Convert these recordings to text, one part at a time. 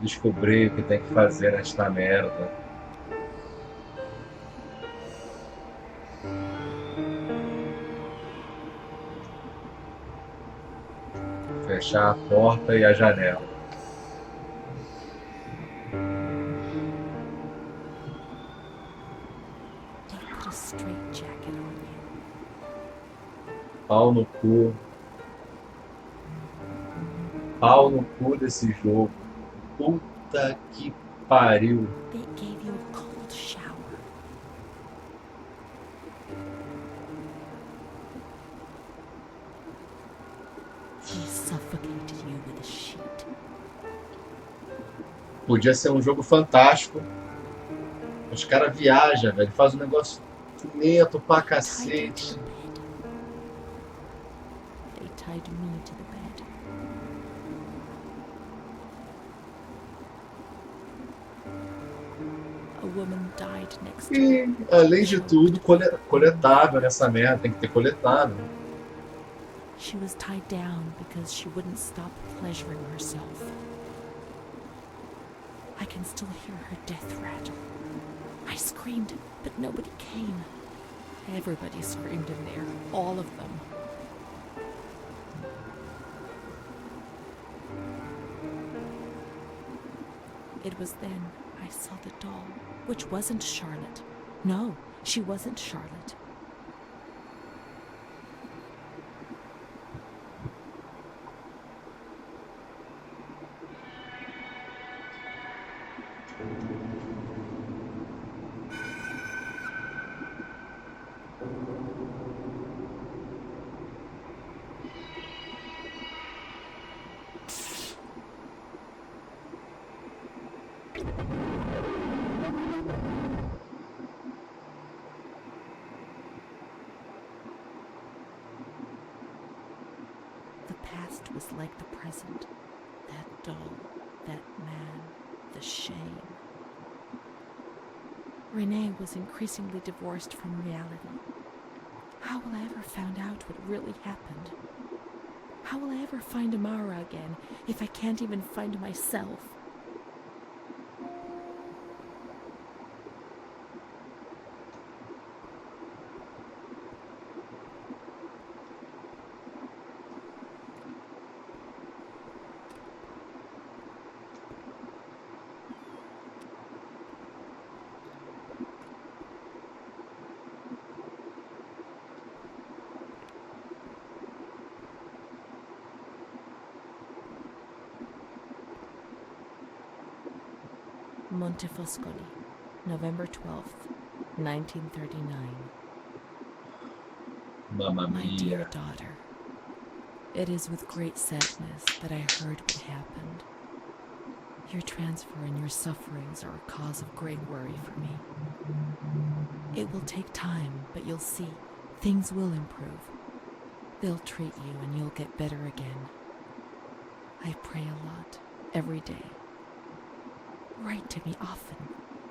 descobrir o que tem que fazer nesta merda. Fechar a porta e a janela. They put a straitjacket on you. Pau no cu. Pau no cu desse jogo. Puta que pariu. They gave you a cold shower. They suffocated you with a sheet. Podia ser um jogo fantástico. Os caras viajam, velho. Faz um negócio lento pra Tied you to cacete. the bed. They tied me to the bed. A woman died next to E, me. além de tudo, coletável nessa merda. Tem que ter coletável. She was tied down because she wouldn't stop pleasuring herself. I can still hear her death rattle. I screamed, but nobody came. Everybody screamed in there, all of them. It was then I saw the doll, which wasn't Charlotte. No, she wasn't Charlotte. The past was like the present. That doll, that man, the shame. Renee was increasingly divorced from reality. How will I ever find out what really happened? How will I ever find Amara again if I can't even find myself? Montefoscoli, November 12th, 1939. Mamma My dear mia. daughter, it is with great sadness that I heard what happened. Your transfer and your sufferings are a cause of great worry for me. It will take time, but you'll see, things will improve. They'll treat you and you'll get better again. I pray a lot, every day. Write to me often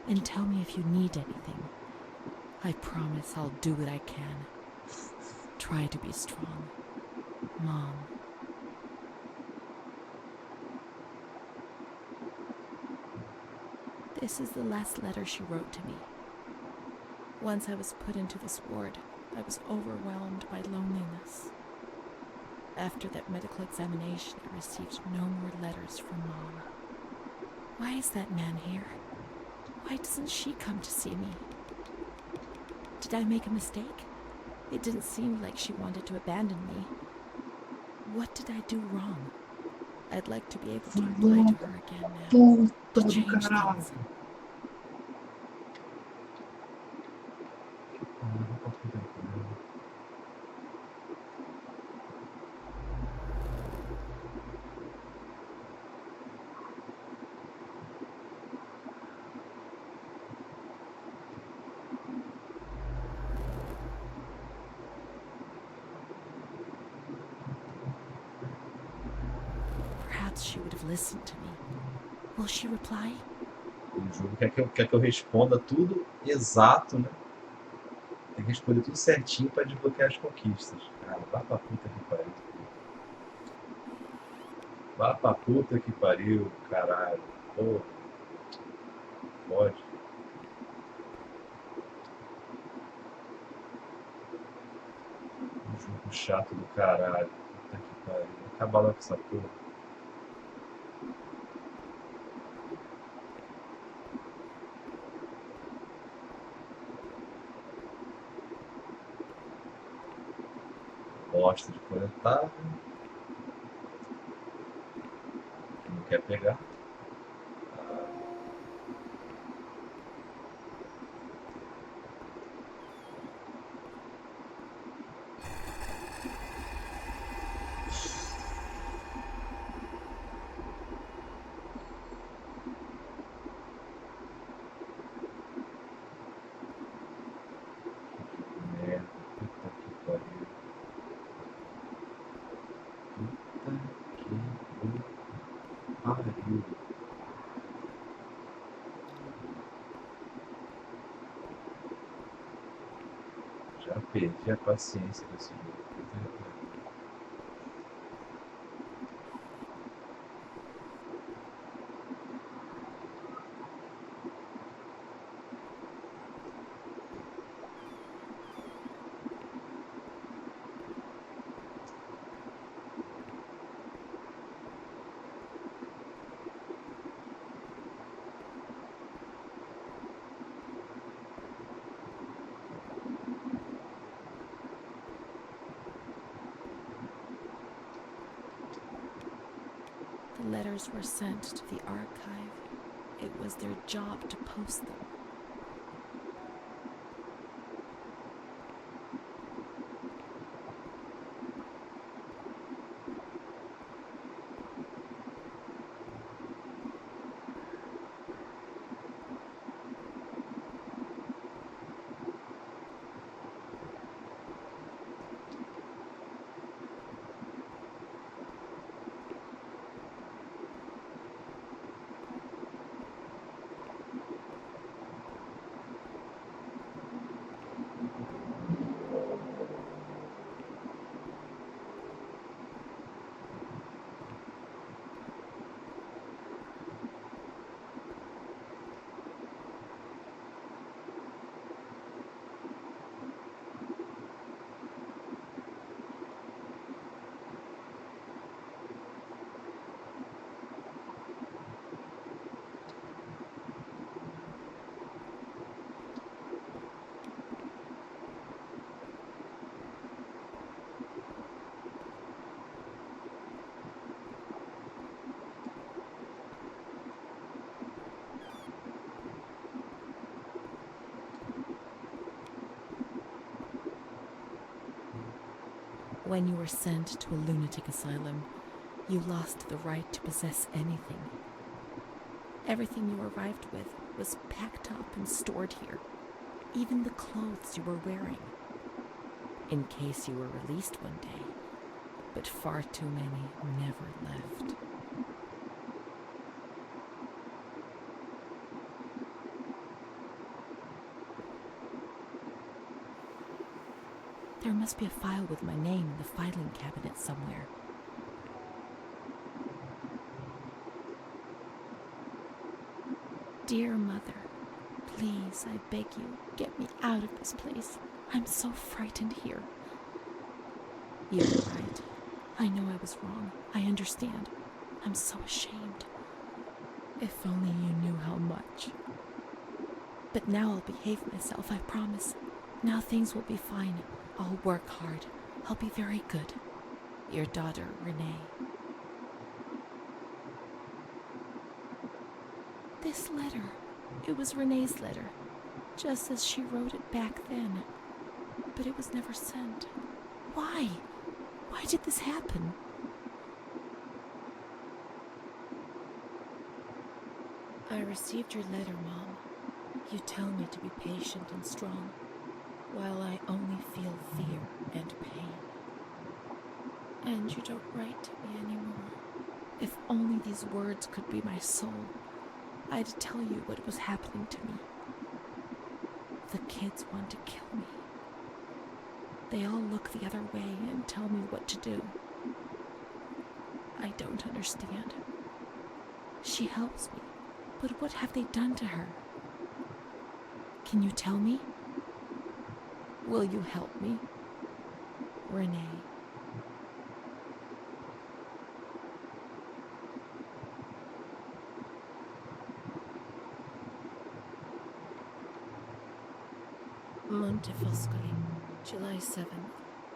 and tell me if you need anything. I promise I'll do what I can. Try to be strong. Mom. This is the last letter she wrote to me. Once I was put into this ward, I was overwhelmed by loneliness. After that medical examination, I received no more letters from Mom. Why is that man here? Why doesn't she come to see me? Did I make a mistake? It didn't seem like she wanted to abandon me. What did I do wrong? I'd like to be able to reply to her again now. To Puta do change caralho. things. Perhaps she would have listened to me. Will she reply? O jogo quer que eu responda tudo exato, né? Tem que responder tudo certinho pra desbloquear as conquistas. Cara, vá pra puta que pariu. Vá pra puta que pariu, caralho. Pô, pode. Um jogo chato do caralho. Puta que pariu. Vou acabar logo com essa porra. Bosta de coletar. Não quer pegar. Merda. Puta que pariu. Puta que pariu. Já perdi a paciência desse jogo. Puta que pariu. The letters were sent to the archive. It was their job to post them. When you were sent to a lunatic asylum, you lost the right to possess anything. Everything you arrived with was packed up and stored here, even the clothes you were wearing, in case you were released one day, but far too many never left. There must be a file with my name in the filing cabinet somewhere. Dear Mother, please, I beg you, get me out of this place. I'm so frightened here. You were right. I know I was wrong. I understand. I'm so ashamed. If only you knew how much. But now I'll behave myself, I promise. Now things will be fine. I'll work hard. I'll be very good. Your daughter, Renee. This letter. It was Renee's letter. Just as she wrote it back then. But it was never sent. Why? Why did this happen? I received your letter, Mom. You tell me to be patient and strong, while I only feel fear and pain. And you don't write to me anymore. If only these words could be my soul, I'd tell you what was happening to me. The kids want to kill me. They all look the other way and tell me what to do. I don't understand. She helps me, But what have they done to her? Can you tell me? Will you help me? Renee. Montefoscoli, July 7th,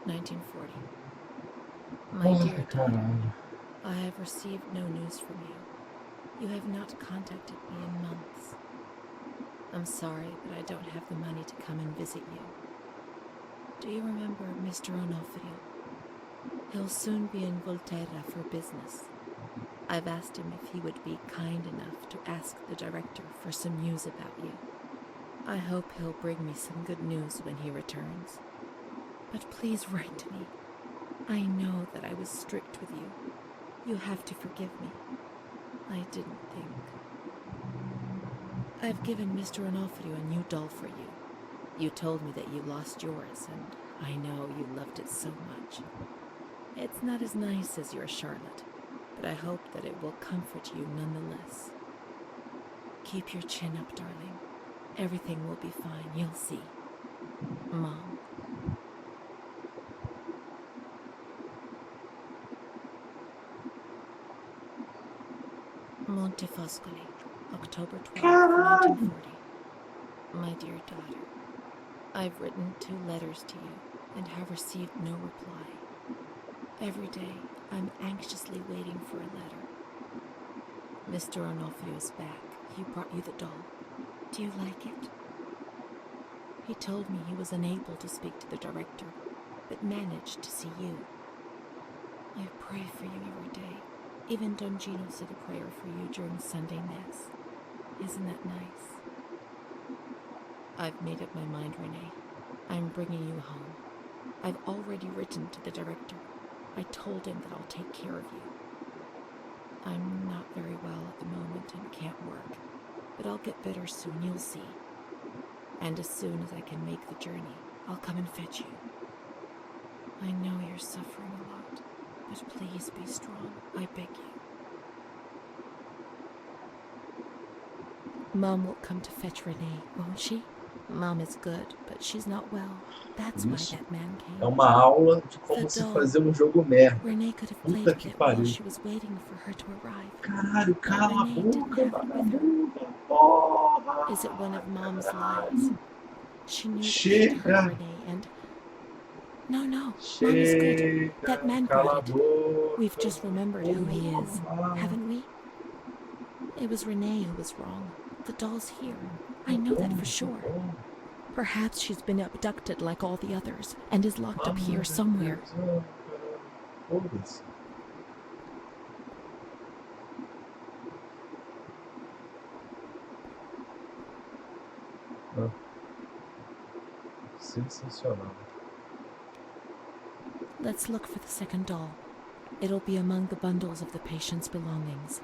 1940. My dear daughter, Caralho. I have received no news from you. You have not contacted me in months. I'm sorry, but I don't have the money to come and visit you. Do you remember Mr. Onofrio? He'll soon be in Volterra for business. I've asked him if he would be kind enough to ask the director for some news about you. I hope he'll bring me some good news when he returns. But please write to me. I know that I was strict with you. You have to forgive me. I didn't think. I've given Mr. Onofrio a new doll for you. You told me that you lost yours, and I know you loved it so much. It's not as nice as your Charlotte, but I hope that it will comfort you nonetheless. Keep your chin up, darling. Everything will be fine, you'll see. Mom. Montefoscoli, October 12th, 1940. My dear daughter, I've written 2 letters to you and have received no reply. Every day, I'm anxiously waiting for a letter. Mr. Onofrio's back. He brought you the doll. Do you like it? He told me he was unable to speak to the director, but managed to see you. I pray for you every day. Even Don Gino said a prayer for you during Sunday Mass. Isn't that nice? I've made up my mind, Renee. I'm bringing you home. I've already written to the director. I told him that I'll take care of you. I'm not very well at the moment and can't work, but I'll get better soon, you'll see. And as soon as I can make the journey, I'll come and fetch you. I know you're suffering a lot, but please be strong, I beg you. Mom will come to fetch Renee, won't she? Mom is good, but she's not well. That's why Isso that man é came. uma aula de como The se doll. fazer um jogo merda. Renee could have Puta played with que it while pariu. she was waiting for her to arrive. Caralho, But cala a Renee didn't boca, have it with her. vagabunda, porra! Is it one of Mom's Caralho. lies? She knew that she'd hurt Chega, Renee and... No, Mom is good. That man cala a brought it. boca. We've just remembered who he is, Porra. haven't we? It was Renee who was wrong. The doll's here. I know that for sure. Perhaps she's been abducted like all the others and is locked up here somewhere. Foda-se. Ah. Sensacional. Let's look for the second doll. It'll be among the bundles of the patient's belongings.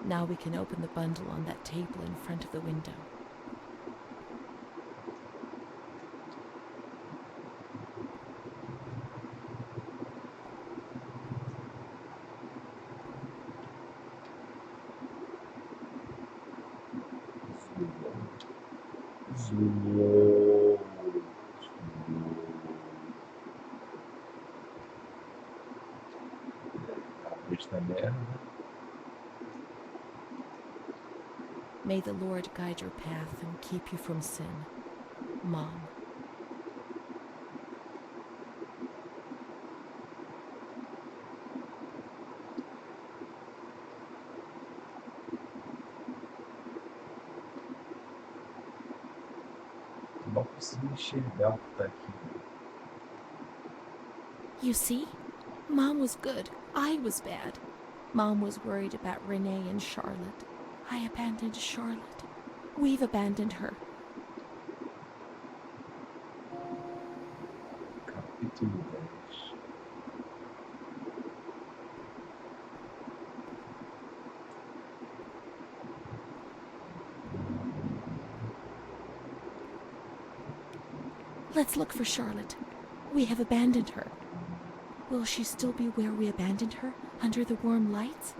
Now we can open the bundle on that table in front of the window. Zoou. Esta merda. May the Lord guide your path and keep you from sin. Mom. Não consigo enxergar o que tá aqui. You see? Mom was good. I was bad. Mom was worried about Renee and Charlotte. I abandoned Charlotte. We've abandoned her. Let's look for Charlotte. We have abandoned her. Will she still be where we abandoned her, under the warm lights?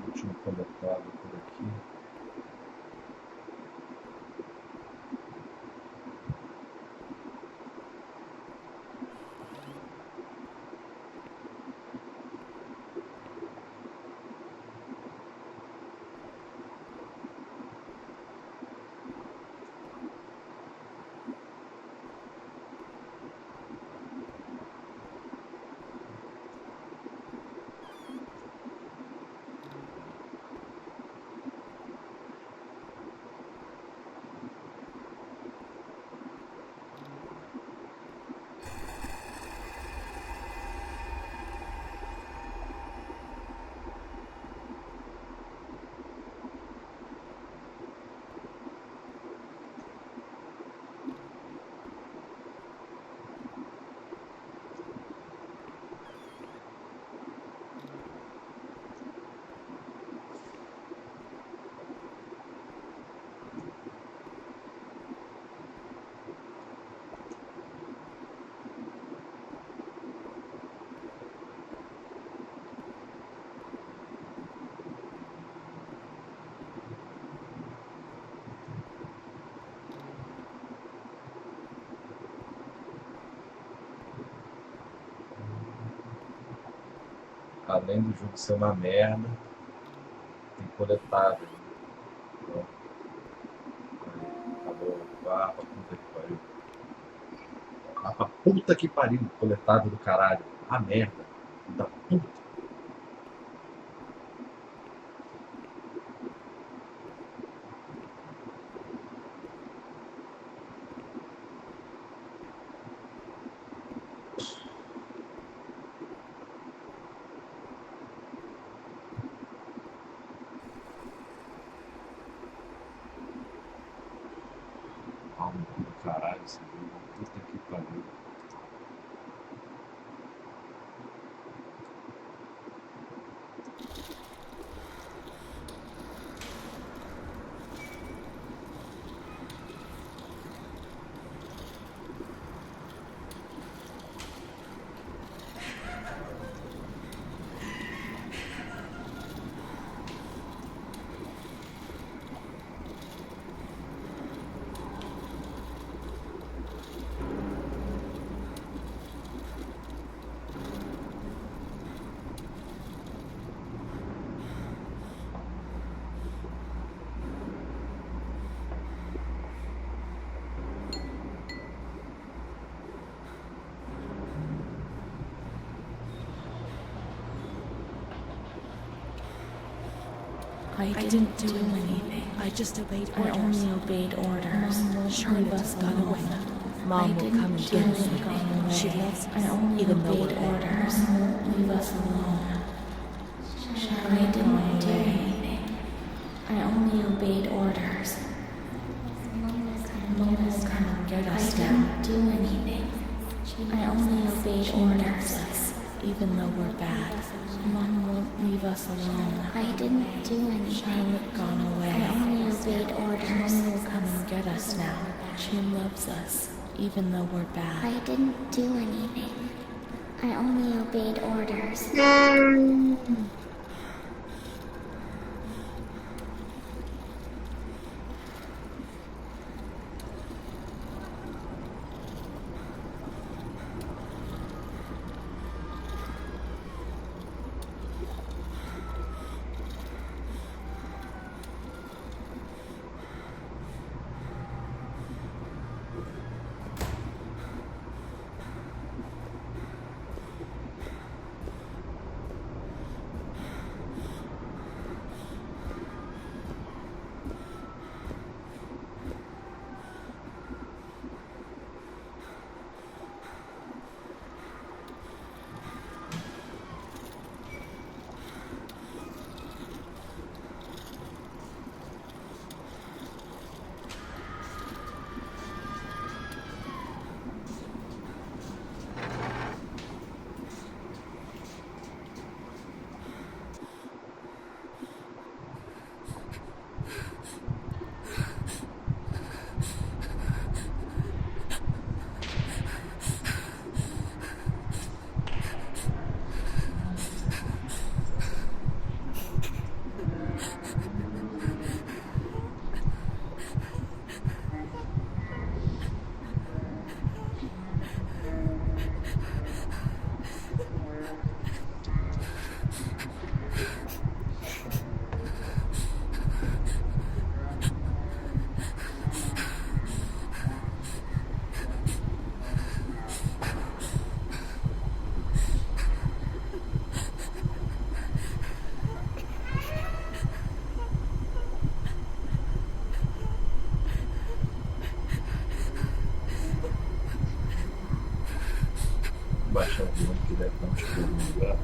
Último completado por aqui. Além do jogo ser uma merda, tem coletado. Então, acabou. Vá pra puta que pariu. Vá pra puta que pariu, coletado do caralho. A merda. Da puta. Alma do caralho, esse jogo. Puta que pariu. I didn't do anything. I just obeyed orders. I only obeyed orders. Charlotte has gone away. Mom will come and get us. She loves us, even though we're orders. Leave us alone. I didn't do anything. I only obeyed orders. Mom will come and get us now. I didn't do anything. I only obeyed orders. Even though we're bad. Mom won't leave us alone. I didn't do anything. Charlotte gone away. I only obeyed orders. Mom will come and get us now. She loves us, even though we're bad. I didn't do anything. I only obeyed orders. deve dar um estudo no lugar.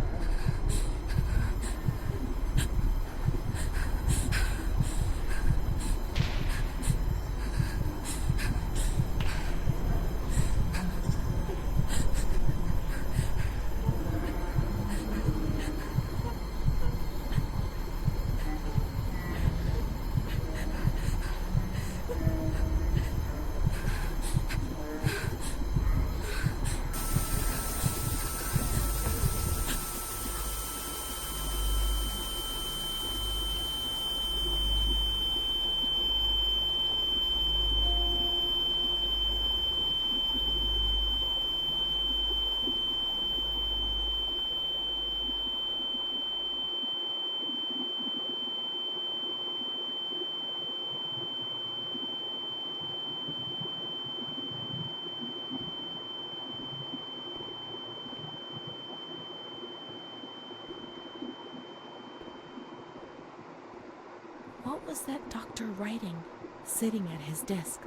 What was that doctor writing, sitting at his desk?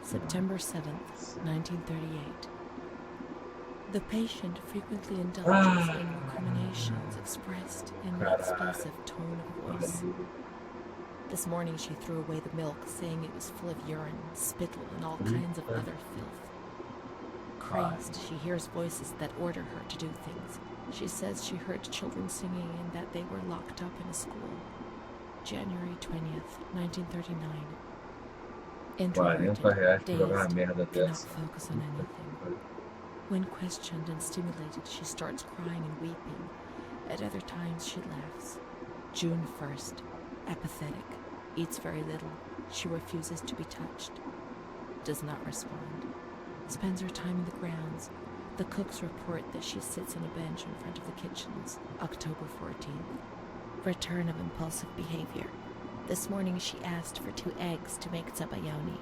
September 7th, 1938. The patient frequently indulges in recriminations expressed in an explosive tone of voice. This morning she threw away the milk, saying it was full of urine, spittle, and all kinds of other filth. Crazed, she hears voices that order her to do things. She says she heard children singing and that they were locked up in a school. January 20th, 1939. Introverted, R$40 dazed, pra jogar uma merda cannot dessa. focus on anything. When questioned and stimulated, she starts crying and weeping. At other times, she laughs. June 1st. Apathetic. Eats very little. She refuses to be touched. Does not respond. Spends her time in the grounds. The cooks report that she sits on a bench in front of the kitchens. October 14th. Return of impulsive behavior. This morning she asked for 2 eggs to make zabayoni,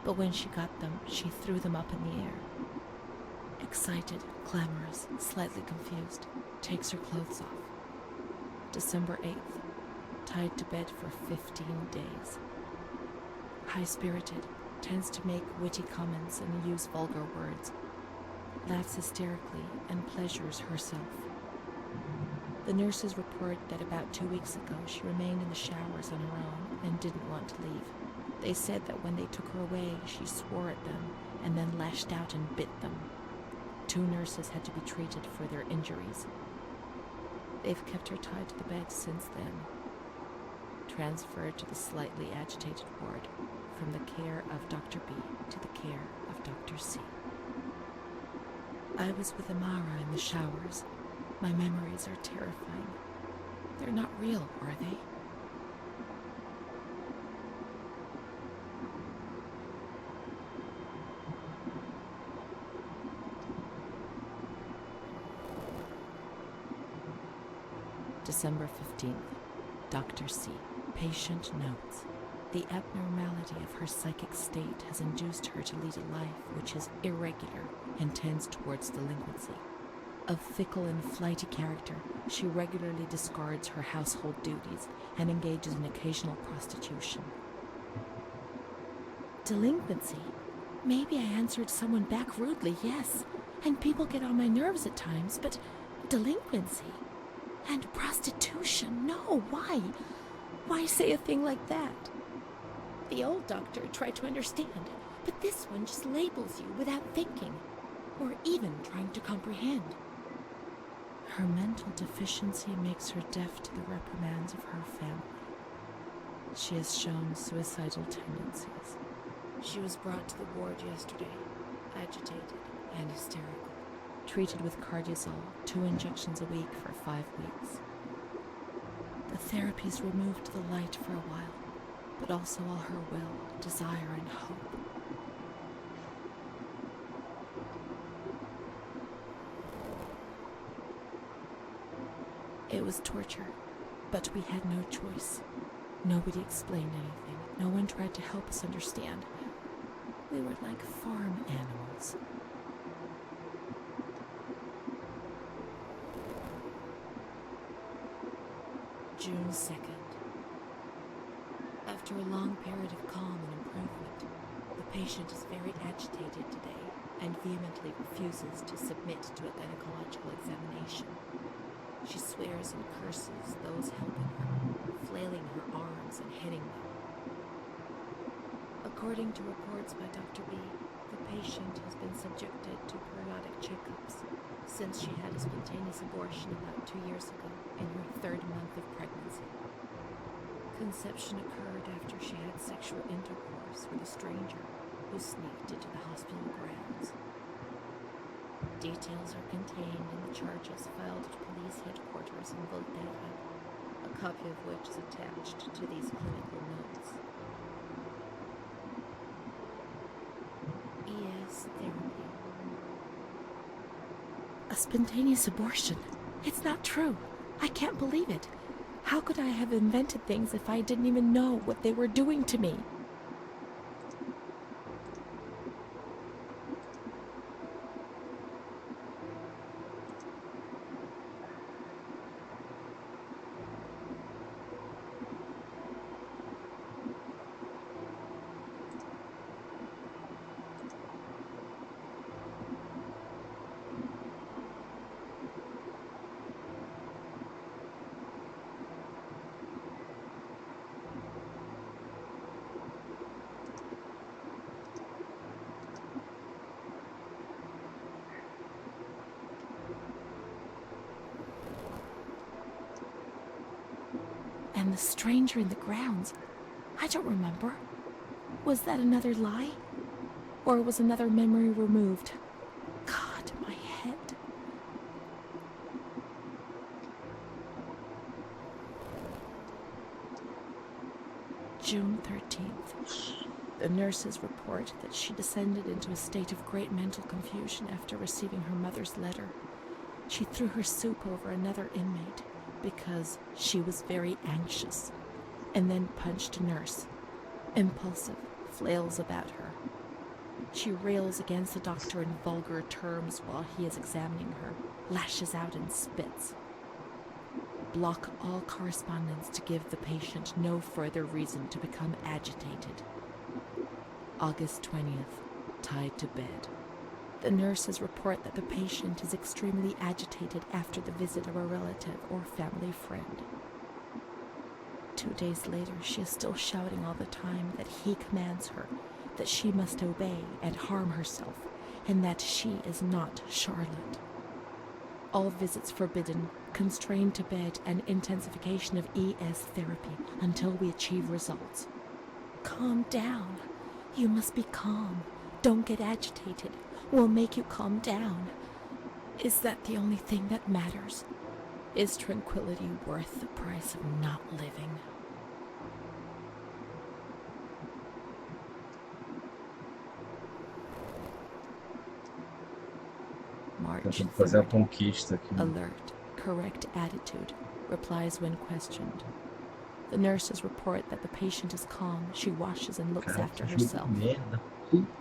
but when she got them, she threw them up in the air. Excited, clamorous, slightly confused, takes her clothes off. December 8th. Tied to bed for 15 days. High-spirited, tends to make witty comments and use vulgar words. Laughs hysterically and pleasures herself. The nurses report that about 2 weeks ago she remained in the showers on her own and didn't want to leave. They said that when they took her away, she swore at them and then lashed out and bit them. 2 nurses had to be treated for their injuries. They've kept her tied to the bed since then. Transferred to the slightly agitated ward, from the care of Dr. B to the care of Dr. C. I was with Amara in the showers. My memories are terrifying. They're not real, are they? December 15th. Dr. C. Patient notes. The abnormality of her psychic state has induced her to lead a life which is irregular and tends towards delinquency. Of fickle and flighty character, she regularly discards her household duties and engages in occasional prostitution. Delinquency? Maybe I answered someone back rudely, yes, and people get on my nerves at times, but delinquency? And prostitution? No, why? Why say a thing like that? The old doctor tried to understand, but this one just labels you without thinking, or even trying to comprehend. Her mental deficiency makes her deaf to the reprimands of her family. She has shown suicidal tendencies. She was brought to the ward yesterday, agitated and hysterical. Treated with cardiazol, 2 injections a week for 5 weeks. The therapies removed the light for a while, but also all her will, desire, and hope. It was torture. But we had no choice. Nobody explained anything. No one tried to help us understand. We were like farm animals. June 2nd. After a long period of calm and improvement, the patient is very agitated today and vehemently refuses to submit to a gynecological examination. She swears and curses those helping her, flailing her arms and hitting them. According to reports by Dr. B, the patient has been subjected to periodic checkups since she had a spontaneous abortion about 2 years ago in her 3rd month of pregnancy. Conception occurred after she had sexual intercourse with a stranger who sneaked into the hospital grounds. Details are contained in the charges filed at police headquarters in Volterra, a copy of which is attached to these clinical notes. ES therapy. A spontaneous abortion? It's not true. I can't believe it. How could I have invented things if I didn't even know what they were doing to me? And the stranger in the grounds, I don't remember. Was that another lie? Or was another memory removed? God, my head. June 13th. The nurses report that she descended into a state of great mental confusion after receiving her mother's letter. She threw her soup over another inmate because she was very anxious, and then punched a nurse. Impulsive, flails about her. She rails against the doctor in vulgar terms while he is examining her, lashes out and spits. Block all correspondence to give the patient no further reason to become agitated. August 20th, tied to bed. The nurses report that the patient is extremely agitated after the visit of a relative or family friend. 2 days later, she is still shouting all the time that he commands her, that she must obey and harm herself, and that she is not Charlotte. All visits forbidden, constrained to bed, and intensification of ES therapy until we achieve results. Calm down. You must be calm. Don't get agitated. We'll make you calm down. Is that the only thing that matters? Is tranquility worth the price of not living? March Tentando fazer a 3rd. conquista aqui. Alert, correct attitude, replies when questioned. The nurses report that the patient is calm. She washes and looks Cara, after que jogo herself. merda.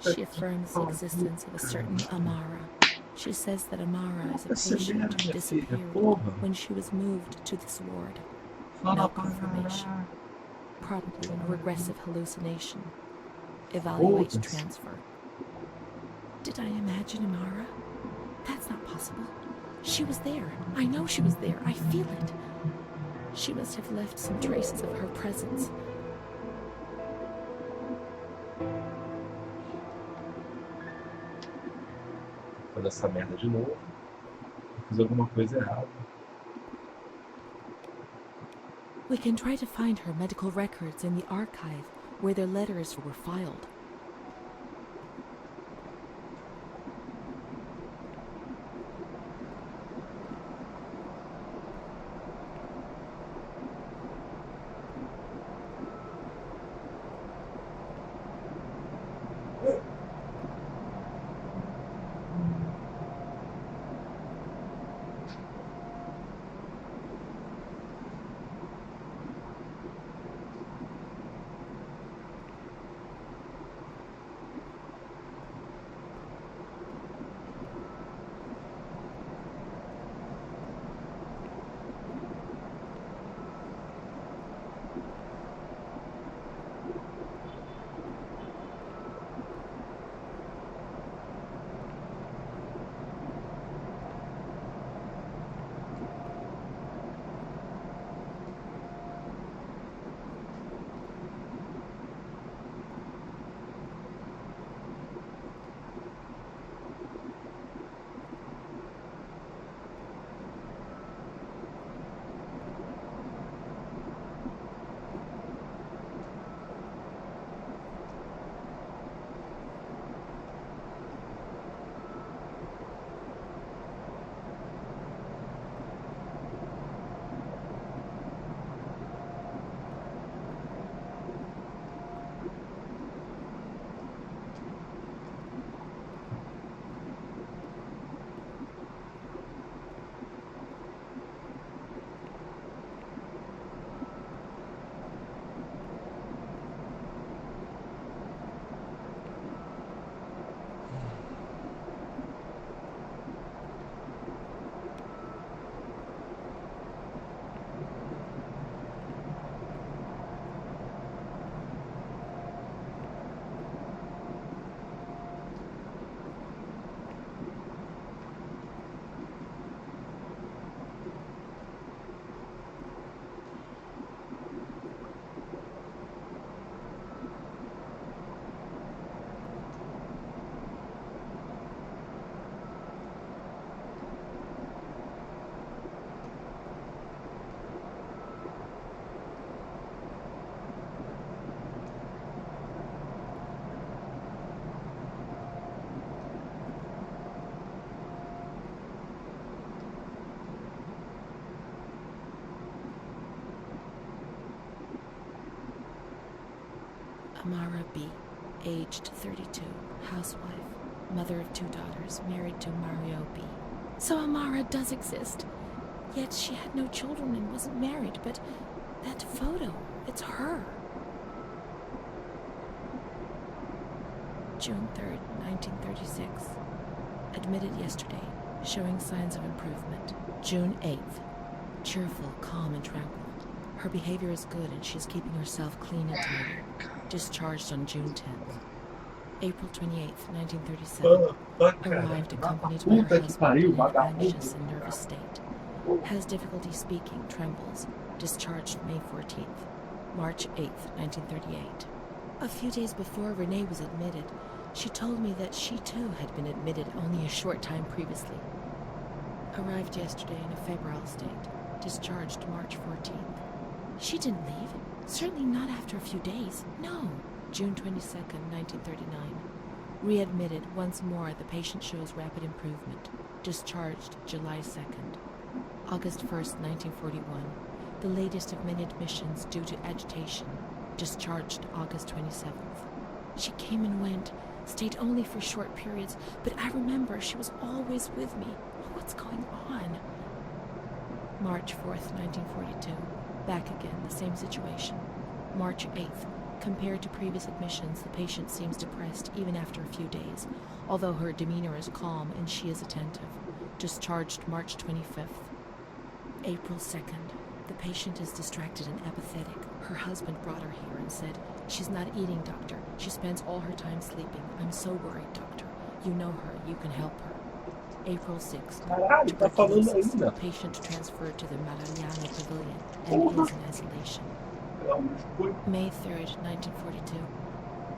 She affirms the existence of a certain Amara. She says that Amara is a patient who disappeared when she was moved to this ward. No confirmation. Probably a regressive hallucination. Evaluate transfer. Did I imagine Amara? That's not possible. She was there. I know she was there. I feel it. She must have left some traces of her presence. Fazer essa merda de novo. Eu fiz alguma coisa errada. We can try to find her medical records in the archive where their letters were filed. Amara B., aged 32, housewife, mother of 2 daughters, married to Mario B. So Amara does exist. Yet she had no children and wasn't married, but that photo, it's her. June 3rd, 1936. Admitted yesterday, showing signs of improvement. June 8th. Cheerful, calm, and tranquil. Her behavior is good and she's keeping herself clean and tidy. Discharged on June 10th. April 28th, 1937. Arrived accompanied by her husband in an anxious and nervous state. Has difficulty speaking, trembles. Discharged May 14th. March 8th, 1938. A few days before Renee was admitted, she told me that she too had been admitted only a short time previously. Arrived yesterday in a febrile state. Discharged March 14th. She didn't leave. Certainly not after a few days. No. June 22nd, 1939. Readmitted once more. The patient shows rapid improvement. Discharged July 2nd. August 1st, 1941. The latest of many admissions due to agitation. Discharged August 27th. She came and went, stayed only for short periods, but I remember she was always with me. What's going on? March 4th, 1942. Back again, the same situation. March 8th. Compared to previous admissions, the patient seems depressed even after a few days, although her demeanor is calm and she is attentive. Discharged March 25th. April 2nd. The patient is distracted and apathetic. Her husband brought her here and said, "She's not eating, doctor. She spends all her time sleeping. I'm so worried, doctor. You know her. You can help her." April 6th. Caralho, tá falando ainda. Patient transferred to the Maranhão Pavilion and is in isolation. May 3rd, 1942.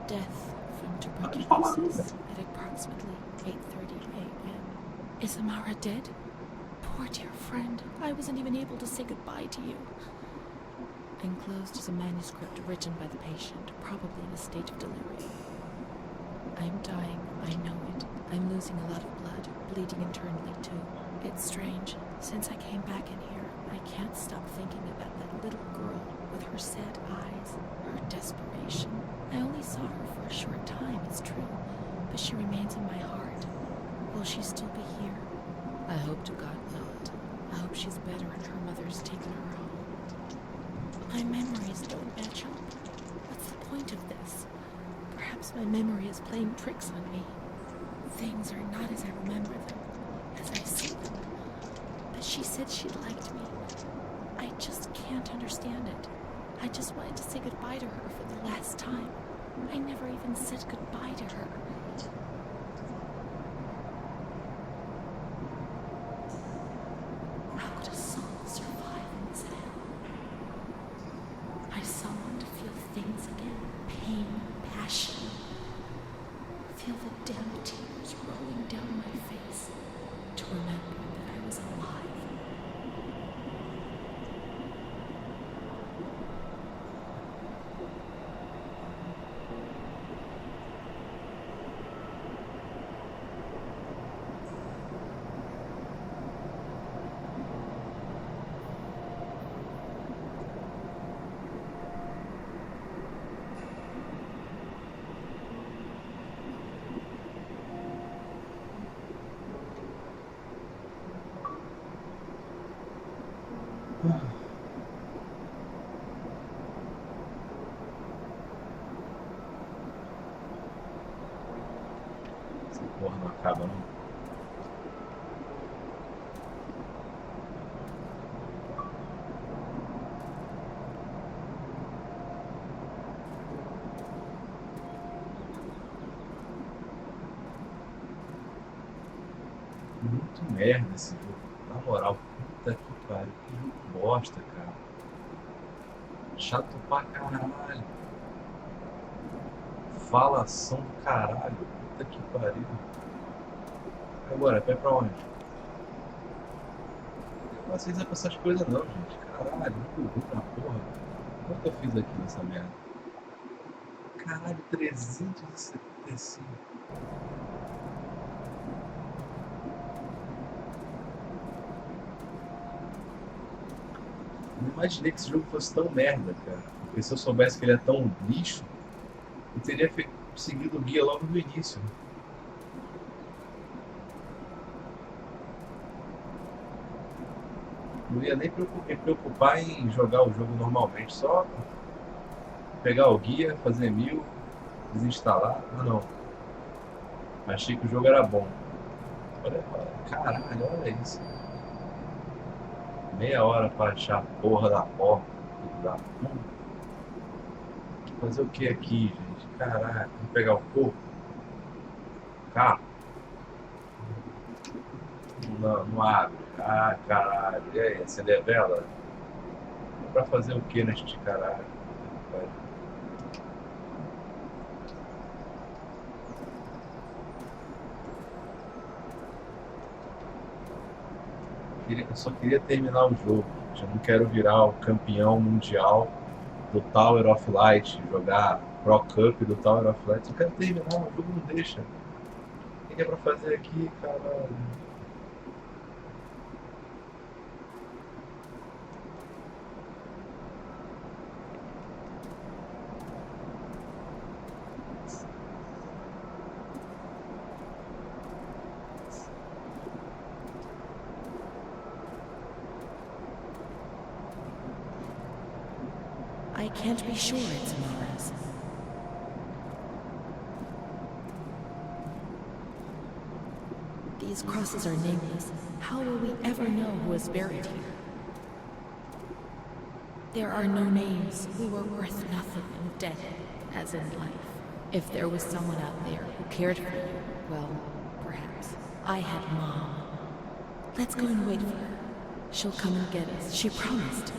Death from tuberculosis at approximately 8:30 a.m. Is Amara dead? Poor dear friend, I wasn't even able to say goodbye to you. Enclosed is a manuscript written by the patient, probably in a state of delirium. I'm dying, I know it. I'm losing a lot of blood, bleeding internally too. It's strange. Since I came back in here, I can't stop thinking about that little girl with her sad eyes, her desperation. I only saw her for a short time, it's true, but she remains in my heart. Will she still be here? I hope to God not. I hope she's better and her mother's taken her home. My memories don't match up. What's the point of this? Perhaps my memory is playing tricks on me. Things are not as I remember them, as I see them. But she said she liked me. I just can't understand it. I just wanted to say goodbye to her for the last time. I never even said goodbye to her. How could a soul survive in this hell? I so want to feel things again. Pain, passion. Feel the damn tears rolling down my face. To remember that I was alive. Essa porra não acaba, não. Muito merda esse jogo. Na moral, puta que pariu. Que jogo bosta, cara. Chato pra caralho. Falação do caralho. Puta que pariu. Agora, vai pra onde? Eu não paciência pra essas coisas não, gente. Caralho, muito ruim na porra. Quanto eu fiz aqui nessa merda? Caralho, 375. Não imaginei que esse jogo fosse tão merda, cara. Porque se eu soubesse que ele é tão lixo, Eu teria seguido o guia logo no início. Não ia nem me preocupar em jogar o jogo normalmente, só pegar o guia, fazer 1000, desinstalar. Ah, não. Achei que o jogo era bom. Olha, caralho, olha isso. Meia hora pra achar a porra da porta. Filho da puta. Fazer o que aqui, gente? Caraca, vou pegar o corpo. Carro. Não, não abre. Ah, caralho. E aí, acender a vela? Pra fazer o que neste caralho? Eu só queria terminar o jogo. Eu não quero virar o campeão mundial do Tower of Light, jogar Pro Cup do Tower of Light. Eu quero terminar, o jogo não deixa. O que é pra fazer aqui, caralho? I can't be sure it's Mars. These crosses are nameless. How will we ever know who is buried here? There are no names. We were worth nothing and dead, as in life. If there was someone out there who cared for you, well, perhaps. I had Mom. Let's go and wait for her. She'll come and get us. She promised.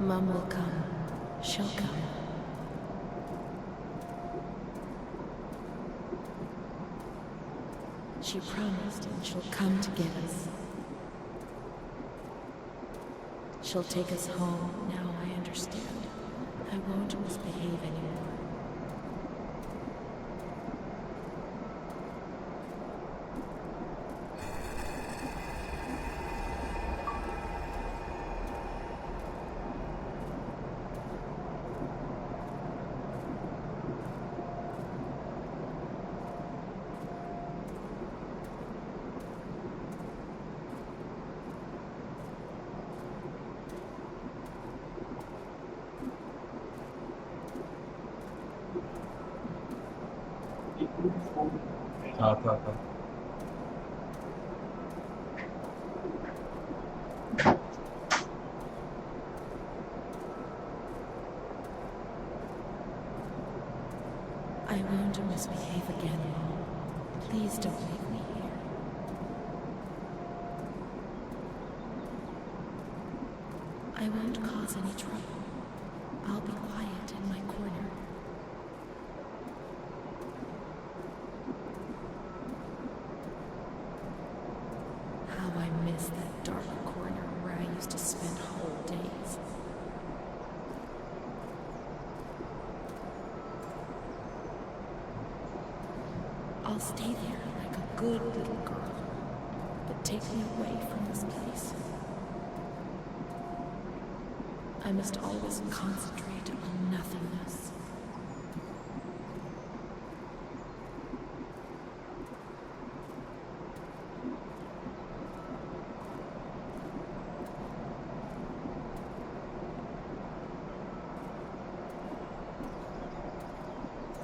Mom will come. She'll come. She promised and she'll come to get us. She'll take us home. Now I understand. I won't misbehave anymore. Tá. I won't misbehave again, Mom. Please don't leave me here. I won't cause any trouble. I'll be quiet in my corner. How I miss that dark corner where I used to spend whole days. I'll stay there like a good little girl, but take me away from this place. I must always concentrate on nothingness.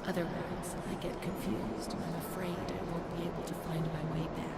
Otherwise, I get confused and I'm afraid I won't be able to find my way back.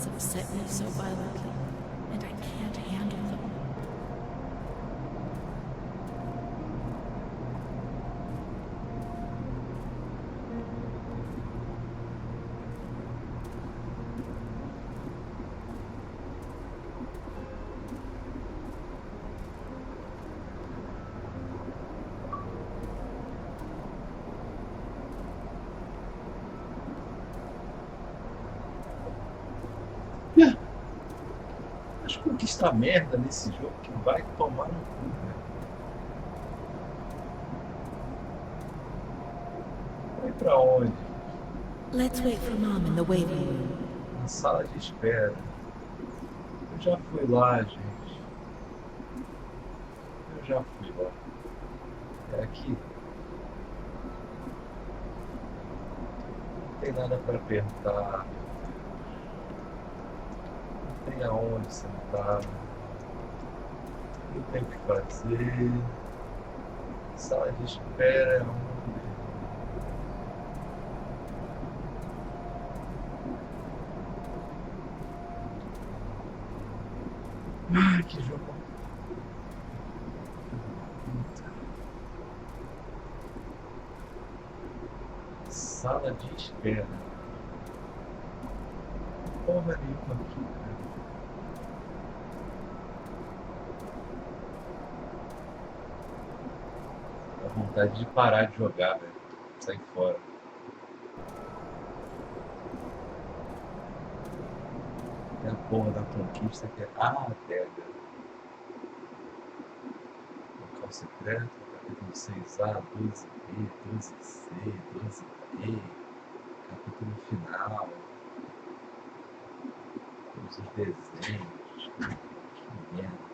thoughts upset me so violently, and I can't handle them. Mas conquista merda nesse jogo que vai tomar no cu, né? Vai pra onde? Let's wait for Mom in the waiting room. Na sala de espera. Eu já fui lá, gente. Eu já fui lá. É aqui. Não tem nada pra perguntar. Não tem aonde sentar. Não tem o que fazer. Sala de espera é onde? Ai, que jogo. Sala de espera. Porra nenhuma aqui, cara. Dá vontade de parar de jogar, velho. Sair fora. Tem a porra da conquista que é a adega. Local secreto, capítulo 6A, 12B, 12C, 12D, capítulo final. Todos os desenhos. Que merda.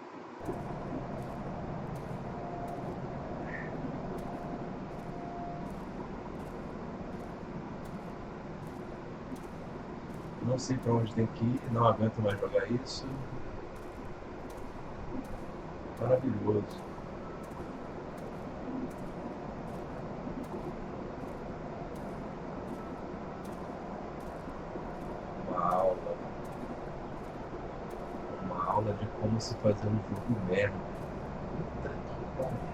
Não sei pra onde tem que ir, não aguento mais jogar isso. Maravilhoso. Uma aula. Uma aula de como se fazer um jogo merda. Puta que pariu.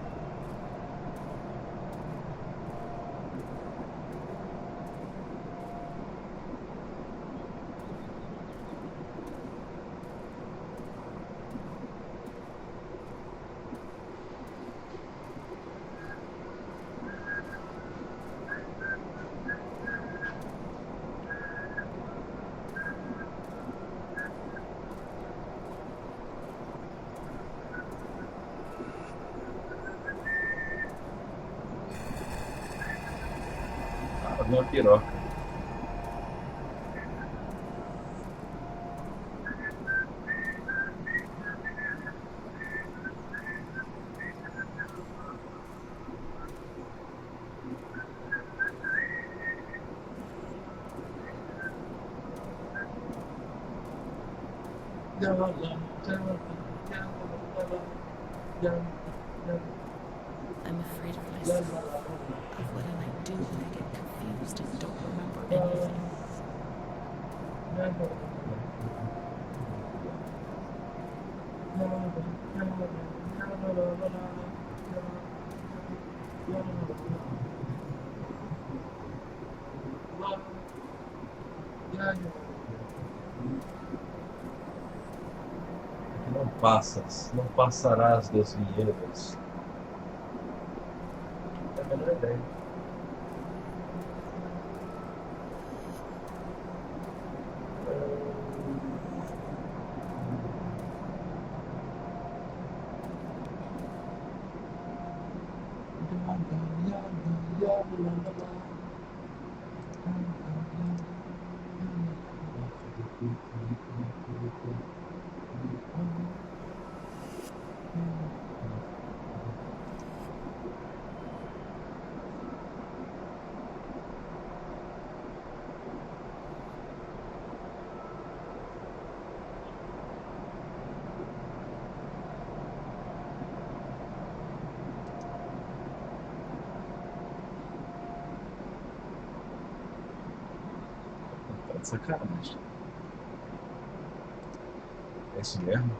Uma piroca. I'm afraid of myself, of what I might do when I get confused and don't remember anything. Não passas, não passarás das vinhedas. É a melhor ideia. Tá de sacanagem. É isso mesmo?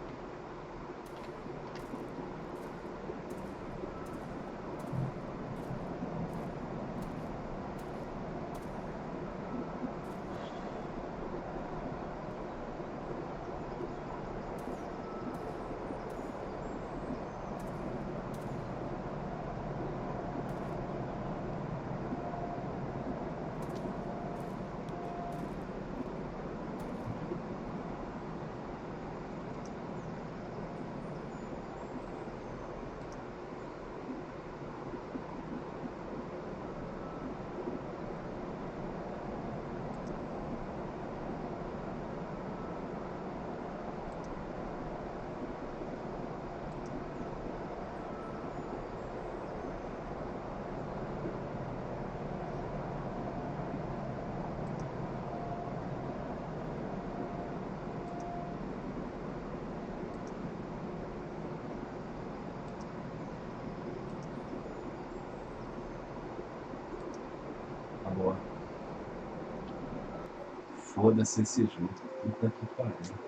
Tá boa. Foda-se esse jogo. Puta que pariu.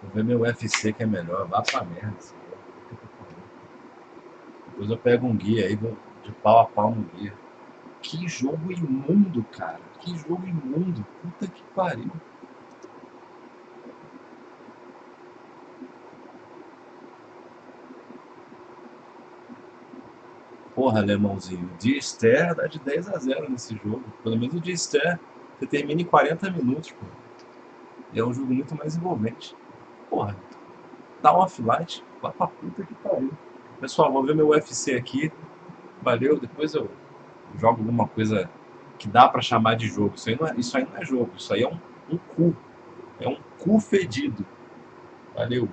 Vou ver meu UFC que é melhor. Vá pra merda esse jogo. Puta que pariu. Depois eu pego um guia aí, vou de pau a pau no guia. Que jogo imundo, cara. Que jogo imundo. Puta que pariu. Porra, alemãozinho. O Dia Esther dá de 10-0 nesse jogo. Pelo menos o Dia Esther você termina em 40 minutos, pô. E é um jogo muito mais envolvente. Porra, dá um offlight. Vá pra puta que pariu. Pessoal, vou ver meu UFC aqui. Valeu, depois eu jogo alguma coisa que dá pra chamar de jogo. Isso aí não é jogo, isso aí é um cu. É um cu fedido. Valeu.